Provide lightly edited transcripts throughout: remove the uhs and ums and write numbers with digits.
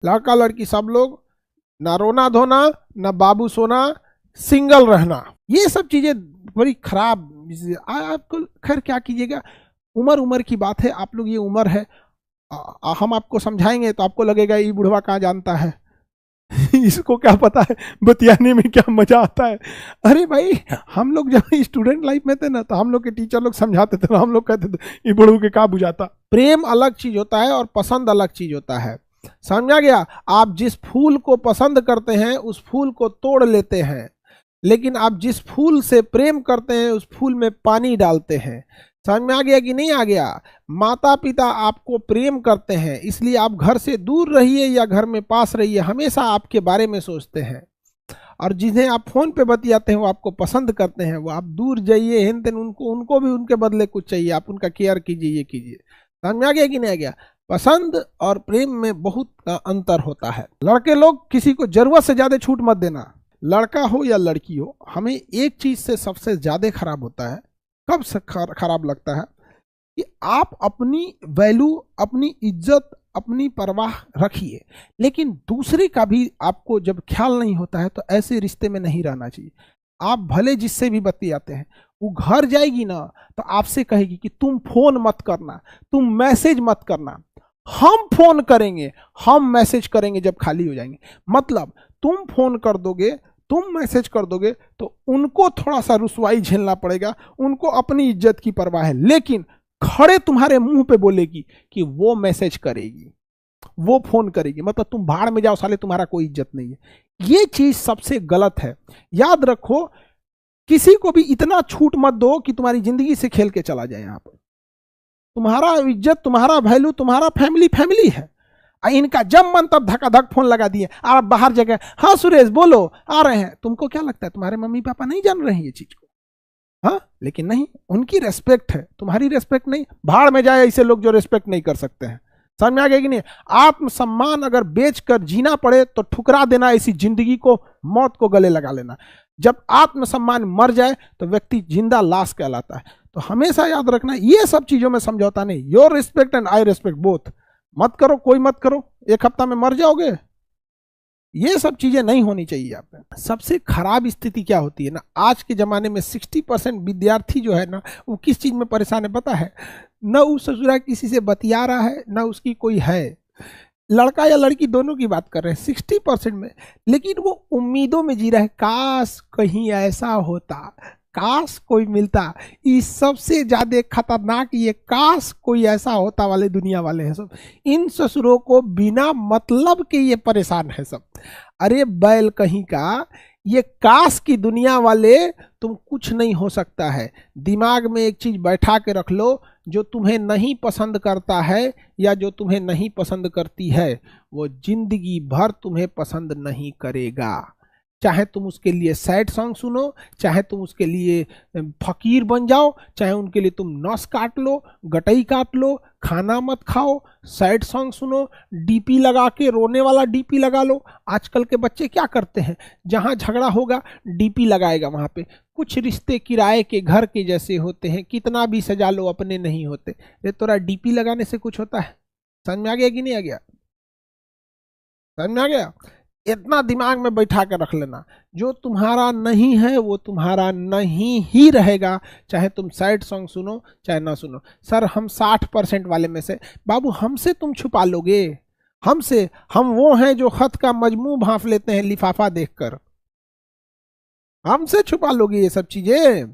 लड़का लड़की सब लोग, ना रोना धोना, ना बाबू सोना, सिंगल रहना, ये सब चीजें बड़ी खराब। आपको खैर क्या कीजिएगा, उम्र उम्र की बात है, आप लोग ये उम्र है, हम आपको समझाएंगे तो आपको लगेगा ये बुढ़वा कहाँ जानता है इसको क्या पता है बतियाने में क्या मजा आता है। अरे भाई, हम लोग जब स्टूडेंट लाइफ में थे ना, तो हम लोग के टीचर लोग समझाते थे ना, हम लोग कहते थे ये बुढ़ऊ के क्या बुझाता। प्रेम अलग चीज होता है और पसंद अलग चीज होता है, समझा गया। आप जिस फूल को पसंद करते हैं उस फूल को तोड़ लेते हैं, लेकिन आप जिस फूल से प्रेम करते हैं उस फूल में पानी डालते हैं। समझ में आ गया कि नहीं आ गया। माता पिता आपको प्रेम करते हैं, इसलिए आप घर से दूर रहिए या घर में पास रहिए, हमेशा आपके बारे में सोचते हैं। और जिन्हें आप फोन पे बतियाते हैं वो आपको पसंद करते हैं, वो आप दूर जाइए हिन तेन, उनको भी उनके बदले कुछ चाहिए, आप उनका केयर कीजिए, ये कीजिए। समझ में आ गया कि नहीं आ गया। पसंद और प्रेम में बहुत अंतर होता है। लड़के लोग, किसी को जरूरत से ज्यादा छूट मत देना, लड़का हो या लड़की हो। हमें एक चीज से सबसे ज्यादा खराब होता है, कब से खराब लगता है, कि आप अपनी वैल्यू, अपनी इज्जत, अपनी परवाह रखिए, लेकिन दूसरे का भी आपको जब ख्याल नहीं होता है तो ऐसे रिश्ते में नहीं रहना चाहिए। आप भले जिससे भी बतियाते हैं, वो घर जाएगी ना तो आपसे कहेगी कि तुम फोन मत करना, तुम मैसेज मत करना, हम फोन करेंगे, हम मैसेज करेंगे जब खाली हो जाएंगे। मतलब तुम फोन कर दोगे, तुम मैसेज कर दोगे तो उनको थोड़ा सा रुसवाई झेलना पड़ेगा, उनको अपनी इज्जत की परवाह है, लेकिन खड़े तुम्हारे मुंह पे बोलेगी कि वो मैसेज करेगी, वो फोन करेगी, मतलब तुम भाड़ में जाओ साले, तुम्हारा कोई इज्जत नहीं है। ये चीज सबसे गलत है, याद रखो। किसी को भी इतना छूट मत दो कि तुम्हारी जिंदगी से खेल के चला जाए। यहां पर तुम्हारा इज्जत, तुम्हारा वैल्यू, तुम्हारा फैमिली फैमिली है। इनका जब मन तब धकाधक फोन लगा दिए, आप बाहर जगह, हाँ सुरेश बोलो, आ रहे हैं। तुमको क्या लगता है तुम्हारे मम्मी पापा नहीं जान रहे हैं ये चीज को? हाँ, लेकिन नहीं, उनकी रेस्पेक्ट है, तुम्हारी रेस्पेक्ट नहीं। भाड़ में जाए ऐसे लोग जो रेस्पेक्ट नहीं कर सकते हैं। समझ में आ गया कि नहीं। आत्मसम्मान अगर बेचकर जीना पड़े तो ठुकरा देना, ऐसी जिंदगी को, मौत को गले लगा लेना। जब आत्मसम्मान मर जाए तो व्यक्ति जिंदा लाश कहलाता है। तो हमेशा याद रखना, ये सब चीजों में समझौता नहीं। Your respect and I respect both. मत करो, कोई मत करो, एक हफ्ता में मर जाओगे, ये सब चीजें नहीं होनी चाहिए। आप सबसे खराब स्थिति क्या होती है ना, आज के जमाने में 60% विद्यार्थी जो है ना, वो किस चीज में परेशान है पता है? न वो ससुरा किसी से बतिया रहा है, न उसकी कोई है, लड़का या लड़की दोनों की बात कर रहे हैं 60% में, लेकिन वो उम्मीदों में जी रहा है, काश कहीं ऐसा होता, काश कोई मिलता। इस सबसे ज्यादा खतरनाक ये काश कोई ऐसा होता वाले दुनिया वाले हैं सब। इन ससुरों को बिना मतलब के ये परेशान है सब। अरे बैल कहीं का, ये काश की दुनिया वाले, तुम कुछ नहीं हो सकता है। दिमाग में एक चीज बैठा के रख लो, जो तुम्हें नहीं पसंद करता है या जो तुम्हें नहीं पसंद करती है, वो जिंदगी भर तुम्हें पसंद नहीं करेगा। चाहे तुम उसके लिए सैड सॉन्ग सुनो, चाहे तुम उसके लिए फकीर बन जाओ, चाहे उनके लिए तुम नस काट लो, गटई काट लो, खाना मत खाओ, सैड सॉन्ग सुनो, डीपी लगा के, रोने वाला डीपी लगा लो। आजकल के बच्चे क्या करते हैं, जहां झगड़ा होगा डीपी लगाएगा वहां पे। कुछ रिश्ते किराए के घर के जैसे होते हैं, कितना भी सजा लो अपने नहीं होते। ये तोरा डीपी लगाने से कुछ होता है? समझ में आ गया कि नहीं आ गया? समझ में आ गया। इतना दिमाग में बैठा कर रख लेना, जो तुम्हारा नहीं है वो तुम्हारा नहीं ही रहेगा, चाहे तुम सैड सॉन्ग सुनो चाहे ना सुनो। सर हम 60% वाले में से, बाबू हमसे तुम छुपा लोगे? हमसे? हम वो हैं जो खत का मजमू भांप लेते हैं लिफाफा देखकर, हमसे छुपा लोगे ये सब चीजें?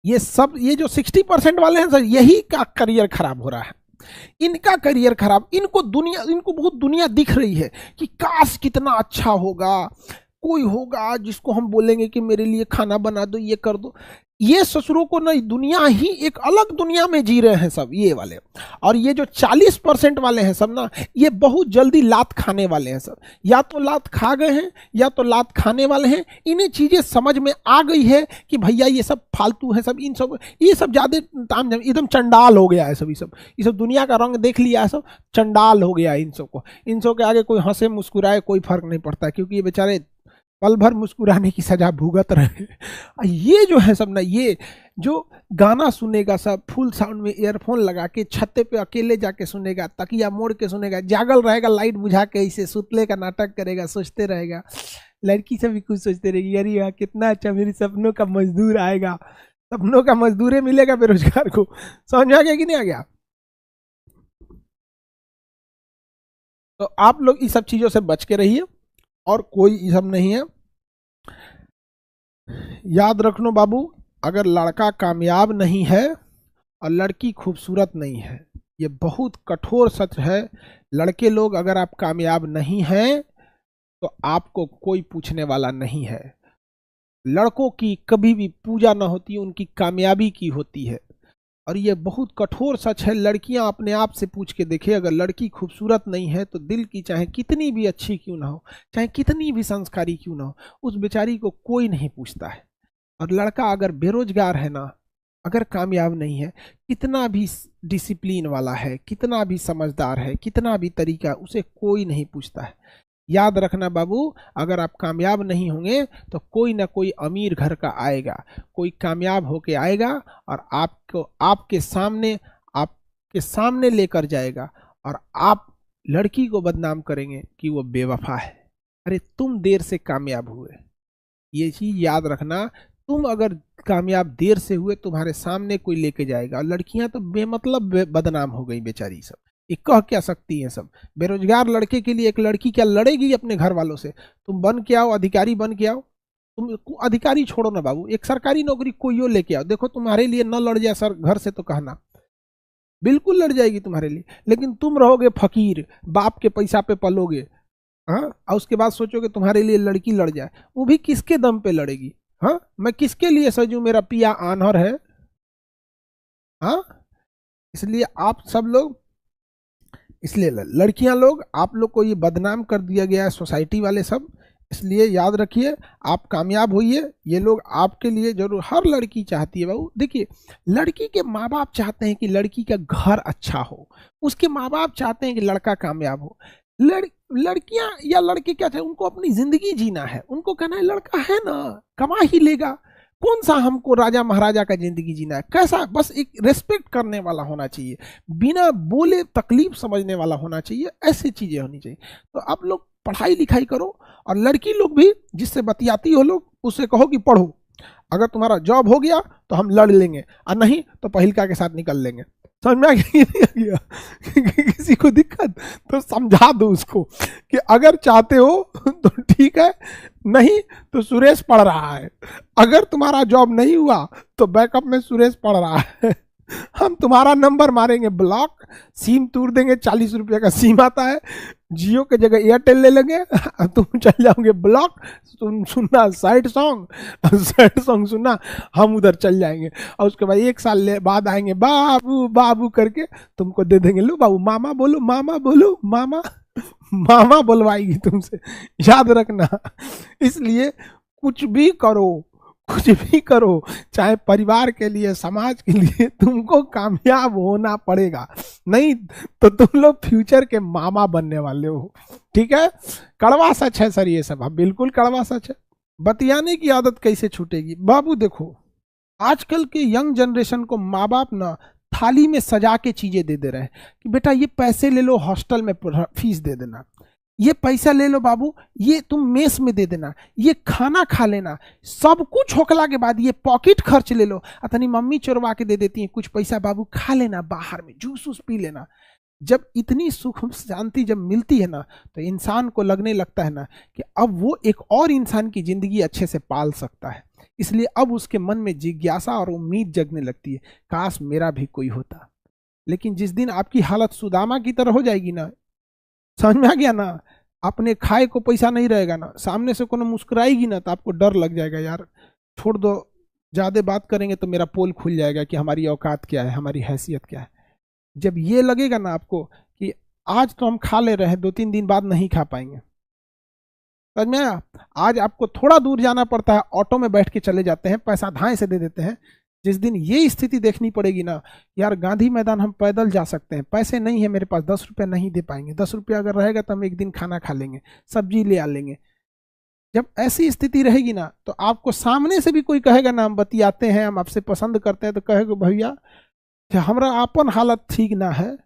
ये सब, ये जो 60% वाले हैं सर, यही का करियर खराब हो रहा है, इनका करियर खराब। इनको दुनिया, इनको बहुत दुनिया दिख रही है कि काश कितना अच्छा होगा, कोई होगा जिसको हम बोलेंगे कि मेरे लिए खाना बना दो, ये कर दो। ये ससुरों को नहीं, दुनिया ही एक अलग दुनिया में जी रहे हैं सब ये वाले। और ये जो 40% वाले हैं सब ना, ये बहुत जल्दी लात खाने वाले हैं सब। या तो लात खा गए हैं या तो लात खाने वाले हैं। इन्हें चीजें समझ में आ गई है कि भैया ये सब फालतू है सब, इन सब, ये सब ज्यादा ताम झाम, एकदम चंडाल हो गया है सब। ये सब दुनिया का रंग देख लिया है सब, चंडाल हो गया है इन सबको। इन सब के आगे कोई हंसे मुस्कुराए कोई फर्क नहीं पड़ता, क्योंकि ये बेचारे पल भर मुस्कुराने की सजा भुगत रहे। ये जो है सब ना, ये जो गाना सुनेगा सब फुल साउंड में ईयरफोन लगा के छत्ते पे अकेले जाके सुनेगा, तकिया मोड़ के सुनेगा, जागल रहेगा लाइट बुझा के, इसे सुतले का नाटक करेगा, सोचते रहेगा, लड़की से भी कुछ सोचते रहेगी, अरे यार कितना अच्छा मेरे सपनों का मजदूर आएगा, सपनों का मजदूर मिलेगा बेरोजगार को। समझ में आ गया कि नहीं आ गया? तो आप लोग इस सब चीजों से बच के रहिए, और कोई ये सब नहीं है। याद रखना बाबू, अगर लड़का कामयाब नहीं है और लड़की खूबसूरत नहीं है, ये बहुत कठोर सच है। लड़के लोग अगर आप कामयाब नहीं हैं तो आपको कोई पूछने वाला नहीं है। लड़कों की कभी भी पूजा ना होती, उनकी कामयाबी की होती है। और ये बहुत कठोर सच है। लड़कियां अपने आप से पूछ के देखे, अगर लड़की खूबसूरत नहीं है तो दिल की चाहे कितनी भी अच्छी क्यों ना हो, चाहे कितनी भी संस्कारी क्यों ना हो, उस बेचारी को कोई नहीं पूछता है। और लड़का अगर बेरोजगार है ना, अगर कामयाब नहीं है, कितना भी डिसिप्लिन वाला है, कितना भी समझदार है, कितना भी तरीका, उसे कोई नहीं पूछता है। याद रखना बाबू, अगर आप कामयाब नहीं होंगे तो कोई ना कोई अमीर घर का आएगा, कोई कामयाब होके आएगा और आपको आपके सामने लेकर जाएगा, और आप लड़की को बदनाम करेंगे कि वो बेवफा है। अरे तुम देर से कामयाब हुए, ये चीज याद रखना। तुम अगर कामयाब देर से हुए, तुम्हारे सामने कोई लेके जाएगा। और लड़कियां तो बेमतलब बदनाम हो गई बेचारी सब, ये कह क्या सकती हैं सब। बेरोजगार लड़के के लिए एक लड़की क्या लड़ेगी अपने घर वालों से? तुम बन के आओ, अधिकारी बन के आओ। तुम अधिकारी छोड़ो ना बाबू, एक सरकारी नौकरी कोई लेके आओ, देखो तुम्हारे लिए न लड़ जाए सर घर से तो कहना, बिल्कुल लड़ जाएगी तुम्हारे लिए। लेकिन तुम रहोगे फकीर, बाप के पैसा पे पलोगे, हाँ, और उसके बाद सोचोगे तुम्हारे लिए लड़की लड़ जाए, वो भी किसके दम पे लड़ेगी? हाँ, मैं किसके लिए सजू, मेरा पिया आनहर है? हाँ, इसलिए आप सब लोग, इसलिए लड़कियां लोग, आप लोग को ये बदनाम कर दिया गया है सोसाइटी वाले सब। इसलिए याद रखिए, आप कामयाब होइए, ये लोग आपके लिए जरूर, हर लड़की चाहती है बाबू। देखिए, लड़की के माँ बाप चाहते हैं कि लड़की का घर अच्छा हो, उसके माँ बाप चाहते हैं कि लड़का कामयाब हो। लड़कियां या लड़के क्या चाहते हैं, उनको अपनी जिंदगी जीना है, उनको कहना है लड़का है ना कमा ही लेगा, कौन सा हमको राजा महाराजा का जिंदगी जीना है, कैसा, बस एक रेस्पेक्ट करने वाला होना चाहिए, बिना बोले तकलीफ समझने वाला होना चाहिए, ऐसी चीजें होनी चाहिए। तो आप लोग पढ़ाई लिखाई करो, और लड़की लोग भी जिससे बतियाती हो लोग, उससे कहो कि पढ़ो, अगर तुम्हारा जॉब हो गया तो हम लड़ लेंगे, और नहीं तो पहिलका के साथ निकल लेंगे। समझ में आ गया? किसी को दिक्कत तो समझा दो उसको कि अगर चाहते हो तो ठीक है, नहीं तो सुरेश पढ़ रहा है, अगर तुम्हारा जॉब नहीं हुआ तो बैकअप में सुरेश पढ़ रहा है, हम तुम्हारा नंबर मारेंगे ब्लॉक, सिम तोड़ देंगे, 40 रुपये का सिम आता है, जियो के जगह एयरटेल ले लेंगे, तुम चल जाओगे ब्लॉक, तुम सुनना सैड सॉन्ग सुनना, हम उधर चल जाएंगे, और उसके बाद 1 साल बाद आएंगे, बाबू बाबू करके तुमको दे देंगे, लो बाबू मामा बोलो, मामा बोलो, मामा मामा बोलवाएगी तुमसे, याद रखना। इसलिए कुछ भी करो, कुछ भी करो, चाहे परिवार के लिए, समाज के लिए, तुमको कामयाब होना पड़ेगा, नहीं तो तुम लोग फ्यूचर के मामा बनने वाले हो। ठीक है, कड़वा सच है सर ये सब, बिल्कुल कड़वा सच है। बतियाने की आदत कैसे छूटेगी बाबू? देखो, आजकल के यंग जनरेशन को माँ बाप ना थाली में सजा के चीजें दे रहे हैं कि बेटा ये पैसे ले लो, हॉस्टल में फीस दे देना, ये पैसा ले लो बाबू, ये तुम मेस में दे देना, ये खाना खा लेना, सब कुछ होकला के बाद ये पॉकेट खर्च ले लो, अतनी मम्मी चोरवा के दे देती है कुछ पैसा, बाबू खा लेना, बाहर में जूस वूस पी लेना। जब इतनी सुख शांति जब मिलती है ना, तो इंसान को लगने लगता है ना कि अब वो एक और इंसान की जिंदगी अच्छे से पाल सकता है। इसलिए अब उसके मन में जिज्ञासा और उम्मीद जगने लगती है, काश मेरा भी कोई होता। लेकिन जिस दिन आपकी हालत सुदामा की तरह हो जाएगी ना, समझ में आ गया ना, अपने खाए को पैसा नहीं रहेगा ना, सामने से कोनो मुस्कुराएगी ना तो आपको डर लग जाएगा, यार छोड़ दो, ज्यादा बात करेंगे तो मेरा पोल खुल जाएगा कि हमारी औकात क्या है, हमारी हैसियत क्या है। जब ये लगेगा ना आपको कि आज तो हम खा ले रहे हैं, 2-3 दिन बाद नहीं खा पाएंगे, समझ में आया? आज आपको थोड़ा दूर जाना पड़ता है, ऑटो में बैठ के चले जाते हैं, पैसा धाए से दे देते हैं। जिस दिन ये स्थिति देखनी पड़ेगी ना, यार गांधी मैदान हम पैदल जा सकते हैं, पैसे नहीं है मेरे पास, 10 रुपये नहीं दे पाएंगे, 10 रुपया अगर रहेगा तो हम एक दिन खाना खा लेंगे, सब्जी ले आ लेंगे, जब ऐसी स्थिति रहेगी ना, तो आपको सामने से भी कोई कहेगा ना हम बतियाते हैं, हम आपसे पसंद करते हैं, तो कहेगा भैया हमारा अपन हालत ठीक ना है,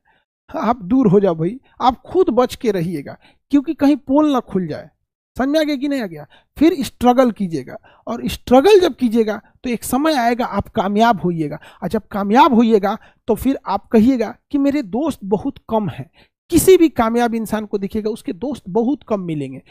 आप दूर हो जाओ भाई, आप खुद बच के रहिएगा, क्योंकि कहीं पोल ना खुल जाए। समझ में आ गया कि नहीं आ गया? फिर स्ट्रगल कीजिएगा, और स्ट्रगल जब कीजिएगा तो एक समय आएगा आप कामयाब होइएगा, और जब कामयाब होइएगा तो फिर आप कहिएगा कि मेरे दोस्त बहुत कम हैं। किसी भी कामयाब इंसान को देखिएगा उसके दोस्त बहुत कम मिलेंगे,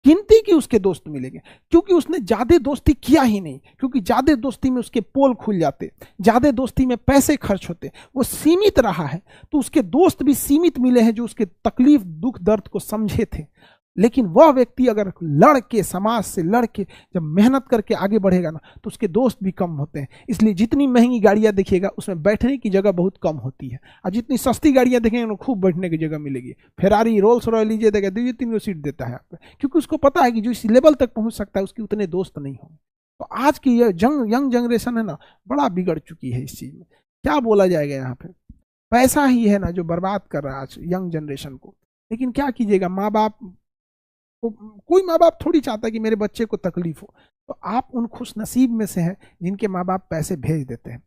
गिनती की उसके दोस्त मिलेंगे, क्योंकि उसने ज्यादा दोस्ती किया ही नहीं, क्योंकि ज्यादा दोस्ती में उसके पोल खुल जाते, ज्यादा दोस्ती में पैसे खर्च होते, वो सीमित रहा है, तो उसके दोस्त भी सीमित मिले हैं जो उसके तकलीफ दुख दर्द को समझे थे। लेकिन वह व्यक्ति अगर लड़ के, समाज से लड़ के जब मेहनत करके आगे बढ़ेगा ना, तो उसके दोस्त भी कम होते हैं। इसलिए जितनी महंगी गाड़ियां देखिएगा उसमें बैठने की जगह बहुत कम होती है, और जितनी सस्ती गाड़ियां देखेंगे उन्हें खूब बैठने की जगह मिलेगी। फेरारी रोल्स रॉयल लीजिए, देखिए 2-3 सीट देता है आपको, क्योंकि उसको पता है कि जो इस लेवल तक पहुंच सकता है उसके उतने दोस्त नहीं होंगे। तो आज की ये यंग जनरेशन है ना, बड़ा बिगड़ चुकी है इस चीज में। क्या बोला जाएगा यहाँ पे? पैसा ही है ना जो बर्बाद कर रहा है आज यंग जनरेशन को। लेकिन क्या कीजिएगा, माँ बाप, कोई माँ बाप थोड़ी चाहता है कि मेरे बच्चे को तकलीफ हो, तो आप उन खुश नसीब में से हैं जिनके माँ बाप पैसे भेज देते हैं।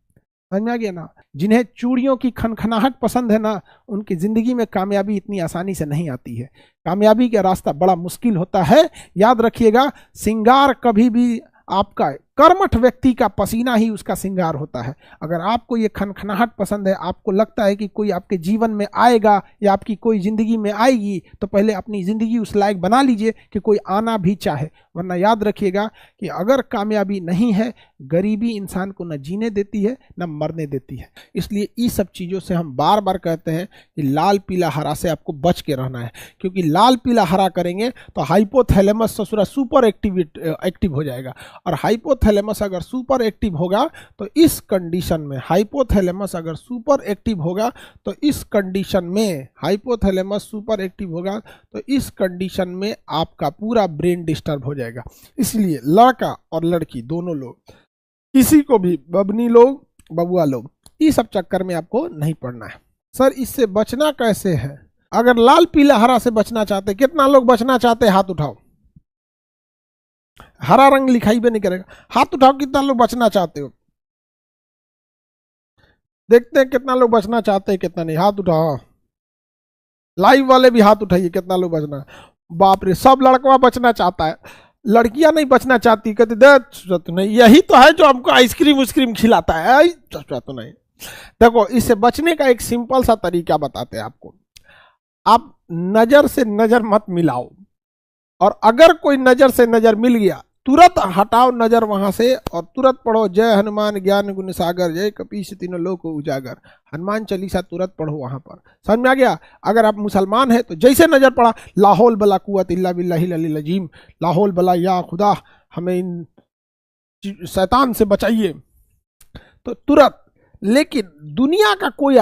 समझ में आ गया ना? जिन्हें चूड़ियों की खनखनाहट पसंद है ना, उनकी जिंदगी में कामयाबी इतनी आसानी से नहीं आती है। कामयाबी का रास्ता बड़ा मुश्किल होता है। याद रखिएगा, श्रृंगार कभी भी आपका कर्मठ व्यक्ति का पसीना ही उसका श्रृंगार होता है। अगर आपको ये खनखनाहट पसंद है, आपको लगता है कि कोई आपके जीवन में आएगा या आपकी कोई जिंदगी में आएगी, तो पहले अपनी जिंदगी उस लायक बना लीजिए कि कोई आना भी चाहे। वरना याद रखिएगा कि अगर कामयाबी नहीं है, गरीबी इंसान को न जीने देती है न मरने देती है। इसलिए इस सब चीज़ों से हम बार बार कहते हैं कि लाल पीला हरा से आपको बच के रहना है, क्योंकि लाल पीला हरा करेंगे तो हाइपोथैलेमस ससुरा सुपर एक्टिव हो जाएगा, और हाइपोथैलेमस अगर सुपर एक्टिव होगा तो इस कंडीशन में, हाइपोथैलेमस अगर सुपर एक्टिव होगा तो इस कंडीशन में, हाइपोथैलेमस सुपर एक्टिव होगा तो इस कंडीशन में आपका पूरा ब्रेन डिस्टर्ब हो जाएगा। इसलिए लड़का और लड़की दोनों लोग, किसी को भी, बबनी लोग, बबुआ लोग, इस सब चक्कर में आपको नहीं पड़ना है। सर इससे बचना कैसे है? अगर लाल पीला हरा से बचना चाहते, कितना लोग बचना चाहते हैं? हाथ उठाओ। हरा रंग लिखाई भी नहीं करेगा, हाथ उठाओ। कितना लोग बचना चाहते हो? देखते हैं कितना लोग बचना चाहते हैं, कितना नहीं। हाथ उठाओ। लाइव वाले भी हाथ उठाइए, कितना लोग बचना। बाप रे, सब लड़का बचना चाहता है, लड़कियां नहीं बचना चाहती। कहते दे नहीं, यही तो है जो हमको आइसक्रीम उस्क्रीम खिलाता है। तो नहीं। देखो, इससे बचने का एक सिंपल सा तरीका बताते हैं आपको। आप नजर से नजर मत मिलाओ, और अगर कोई नजर से नजर मिल गया, तुरंत हटाओ नजर वहां से और तुरंत पढ़ो जय हनुमान ज्ञान गुण सागर, जय कपीस तीनों लोक उजागर। हनुमान चालीसा तुरंत पढ़ो वहां पर। समझ में आ गया? अगर आप मुसलमान हैं तो जैसे नजर पड़ा, लाहौल बला कुव्वत इल्ला बिल्लाहिल अलील अजीम, लाहौल बला या खुदा हमें इन शैतान से बचाइए, तो तुरंत। लेकिन दुनिया का कोई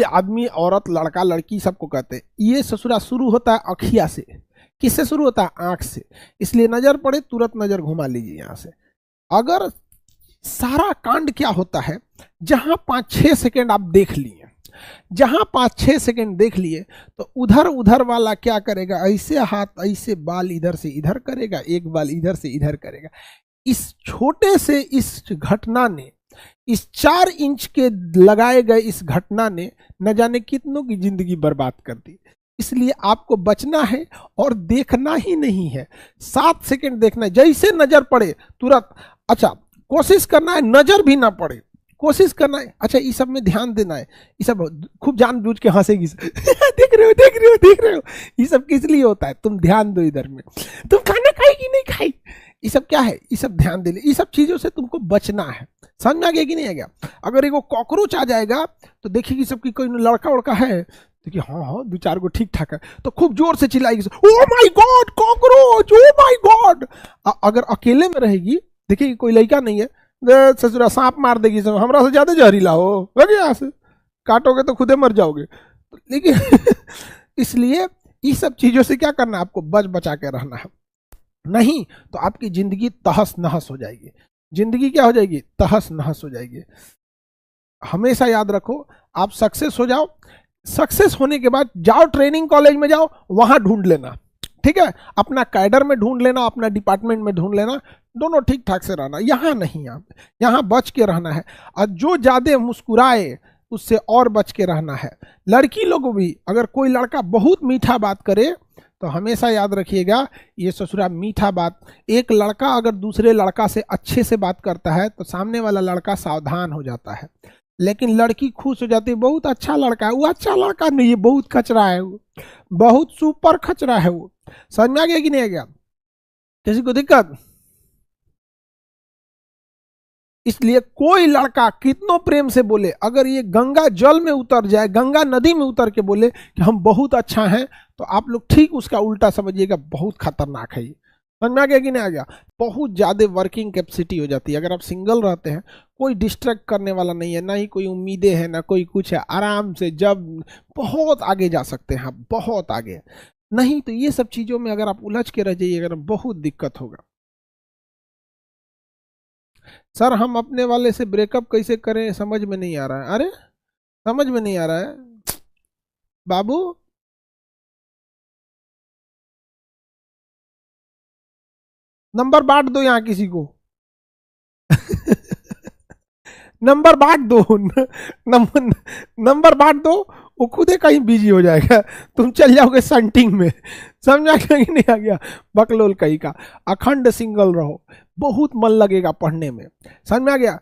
आदमी, औरत, लड़का, लड़की, सबको कहते हैं ये ससुरा शुरू होता है अखिया से। किससे शुरू होता है? आंख से। इसलिए नजर पड़े तुरंत नजर घुमा लीजिए यहां से। अगर सारा कांड क्या होता है, जहां 5-6 सेकेंड आप देख लिए, जहां 5-6 सेकेंड देख लिए, तो उधर उधर वाला क्या करेगा? ऐसे हाथ, ऐसे बाल इधर से इधर करेगा, एक बाल इधर से इधर करेगा। इस छोटे से इस घटना ने, इस 4 इंच के लगाए गए इस घटना ने न जाने कितनों की जिंदगी बर्बाद कर दी। इसलिए आपको बचना है और देखना ही नहीं है। 7 सेकंड देखना है, जैसे नजर पड़े तुरंत। अच्छा, कोशिश करना है नजर भी ना पड़े, कोशिश करना है। अच्छा, ये सब में ध्यान देना है। ये सब खूब जानबूझ के हंसेगी देख रहे हो, ये सब किस लिए होता है? तुम ध्यान दो इधर में, तुम खाना खाएगी नहीं खाई, ये सब क्या है? ये सब ध्यान दे ले। ये सब चीजों से तुमको बचना है। समझ में आ गया कि नहीं आ गया? अगर एगो कॉकरोच आ जाएगा तो देखिए कि सबकी कोई लड़का उड़का है, देखिए हाँ 2-4 गो ठीक ठाक है, तो खूब जोर से चिल्लाएगी, oh my god cockroach, oh my god. अगर अकेले में रहेगी, देखिए कोई लड़का नहीं है, ससुरा सांप मार देगी, हमरा से ज्यादा जहरीला हो, लगे यहाँ से काटोगे तो खुदे मर जाओगे। लेकिन इसलिए इस सब चीजों से क्या करना है? आपको बच बचा के रहना है, नहीं तो आपकी जिंदगी तहस नहस हो जाएगी। जिंदगी क्या हो जाएगी? तहस नहस हो जाएगी। हमेशा याद रखो, आप सक्सेस हो जाओ, सक्सेस होने के बाद जाओ ट्रेनिंग कॉलेज में जाओ, वहां ढूंढ लेना, ठीक है, अपना कैडर में ढूंढ लेना, अपना डिपार्टमेंट में ढूंढ लेना, दोनों ठीक ठाक से रहना। यहाँ नहीं, यहाँ बच के रहना है। और जो ज्यादा मुस्कुराए उससे और बच के रहना है। लड़की लोग भी, अगर कोई लड़का बहुत मीठा बात करे तो हमेशा याद रखिएगा, ये ससुरा मीठा बात, एक लड़का अगर दूसरे लड़का से अच्छे से बात करता है तो सामने वाला लड़का सावधान हो जाता है। लेकिन लड़की खुश हो जाती है, बहुत अच्छा लड़का है, वो अच्छा लड़का नहीं है, बहुत खचरा है वो, बहुत सुपर खचरा है वो। समझ में आ गया कि नहीं आ गया? किसी को दिक्कत? इसलिए कोई लड़का कितनों प्रेम से बोले, अगर ये गंगा जल में उतर जाए, गंगा नदी में उतर के बोले कि हम बहुत अच्छा हैं, तो आप लोग ठीक उसका उल्टा समझिएगा, बहुत खतरनाक है ये। समझ में आ गया कि नहीं आ गया? बहुत ज्यादा वर्किंग कैपेसिटी हो जाती है। अगर आप सिंगल रहते हैं, कोई डिस्ट्रैक्ट करने वाला नहीं है, ना ही कोई उम्मीदें हैं, ना कोई कुछ है, आराम से जब बहुत आगे जा सकते हैं आप, बहुत आगे। नहीं तो ये सब चीजों में अगर आप उलझ के रह जाइएगा, बहुत दिक्कत होगा। सर हम अपने वाले से ब्रेकअप कैसे करें, समझ में नहीं आ रहा है। अरे समझ में नहीं आ रहा है बाबू, नंबर बांट दो यहाँ किसी को। नंबर बांट दो, नंबर नंबर बांट दो, वो खुद ही कहीं बिजी हो जाएगा, तुम चल जाओगे संटिंग में। समझ आ गया कि नहीं आ गया? बकलोल कहीं का। अखंड सिंगल रहो, बहुत मन लगेगा पढ़ने में। समझ में आ गया?